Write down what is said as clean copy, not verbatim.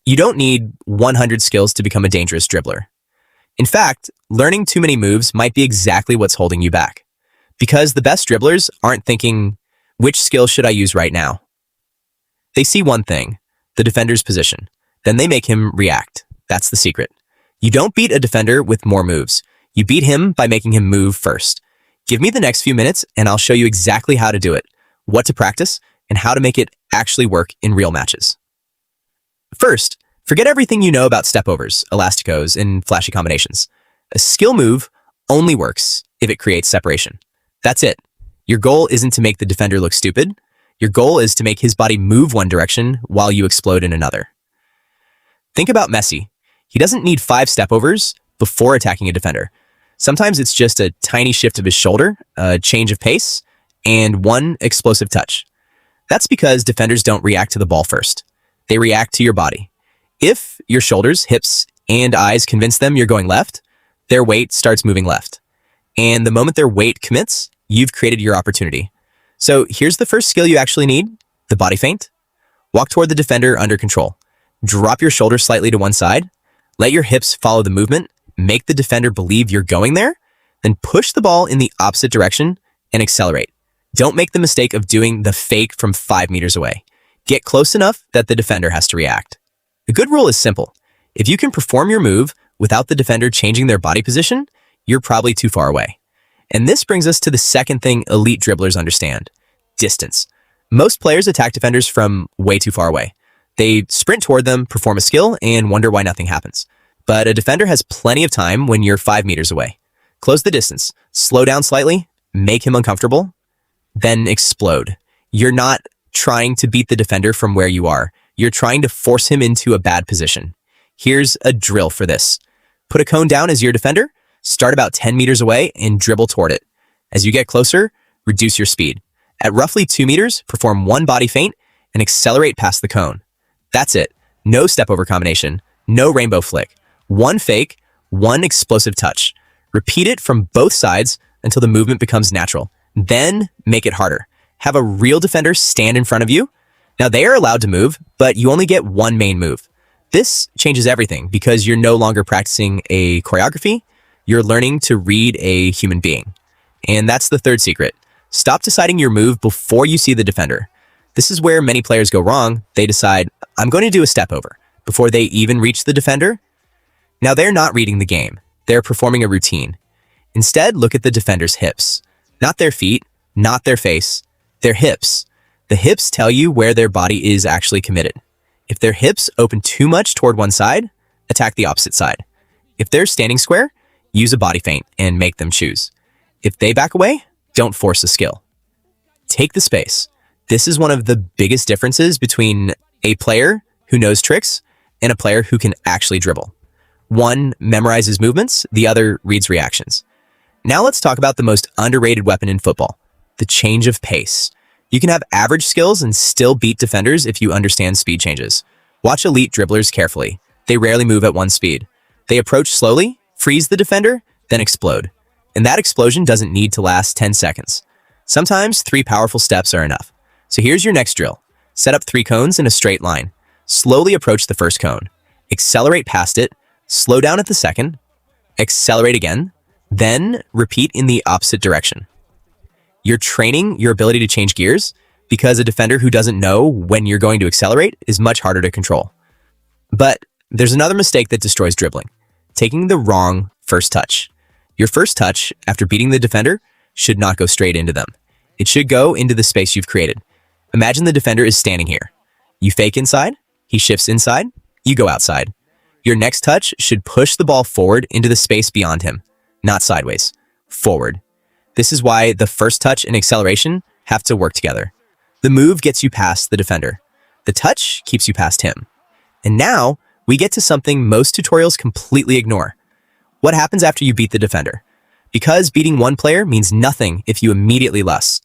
You don't need 100 skills to become a dangerous dribbler. In fact, learning too many moves might be exactly what's holding you back. Because the best dribblers aren't thinking, which skill should I use right now? They see one thing, the defender's position. Then they make him react. That's the secret. You don't beat a defender with more moves. You beat him by making him move first. Give me the next few minutes and I'll show you exactly how to do it, what to practice, and how to make it actually work in real matches. First, forget everything you know about stepovers, elasticos, and flashy combinations. A skill move only works if it creates separation. That's it. Your goal isn't to make the defender look stupid. Your goal is to make his body move one direction while you explode in another. Think about Messi. He doesn't need 5 stepovers before attacking a defender. Sometimes it's just a tiny shift of his shoulder, a change of pace, and one explosive touch. That's because defenders don't react to the ball first. They react to your body. If your shoulders, hips, and eyes convince them you're going left, their weight starts moving left. And the moment their weight commits, you've created your opportunity. So here's the first skill you actually need, the body feint. Walk toward the defender under control. Drop your shoulders slightly to one side. Let your hips follow the movement. Make the defender believe you're going there. Then push the ball in the opposite direction and accelerate. Don't make the mistake of doing the fake from 5 meters away. Get close enough that the defender has to react. The good rule is simple. If you can perform your move without the defender changing their body position, you're probably too far away. And this brings us to the second thing elite dribblers understand, distance. Most players attack defenders from way too far away. They sprint toward them, perform a skill, and wonder why nothing happens. But a defender has plenty of time when you're 5 meters away. Close the distance, slow down slightly, make him uncomfortable, then explode. You're not trying to beat the defender from where you are. You're trying to force him into a bad position. Here's a drill for this. Put a cone down as your defender, start about 10 meters away, and dribble toward it. As you get closer, reduce your speed. At roughly 2 meters, perform one body feint and accelerate past the cone. That's it. No step-over combination, no rainbow flick. One fake, one explosive touch. Repeat it from both sides until the movement becomes natural. Then make it harder. Have a real defender stand in front of you. Now they are allowed to move, but you only get one main move. This changes everything because you're no longer practicing a choreography. You're learning to read a human being. And that's the third secret. Stop deciding your move before you see the defender. This is where many players go wrong. They decide, I'm going to do a step over before they even reach the defender. Now they're not reading the game. They're performing a routine. Instead, look at the defender's hips. Not their feet, not their face, their hips. The hips tell you where their body is actually committed. If their hips open too much toward one side, attack the opposite side. If they're standing square, use a body feint and make them choose. If they back away, don't force a skill. Take the space. This is one of the biggest differences between a player who knows tricks and a player who can actually dribble. One memorizes movements, the other reads reactions. Now let's talk about the most underrated weapon in football, the change of pace. You can have average skills and still beat defenders if you understand speed changes. Watch elite dribblers carefully. They rarely move at one speed. They approach slowly, freeze the defender, then explode. And that explosion doesn't need to last 10 seconds. Sometimes 3 powerful steps are enough. So here's your next drill. Set up 3 cones in a straight line. Slowly approach the first cone. Accelerate past it. Slow down at the second. Accelerate again. Then repeat in the opposite direction. You're training your ability to change gears because a defender who doesn't know when you're going to accelerate is much harder to control. But there's another mistake that destroys dribbling, taking the wrong first touch. Your first touch after beating the defender should not go straight into them. It should go into the space you've created. Imagine the defender is standing here. You fake inside, he shifts inside, you go outside. Your next touch should push the ball forward into the space beyond him, not sideways, forward. This is why the first touch and acceleration have to work together. The move gets you past the defender. The touch keeps you past him. And now we get to something most tutorials completely ignore. What happens after you beat the defender? Because beating one player means nothing if you immediately lost.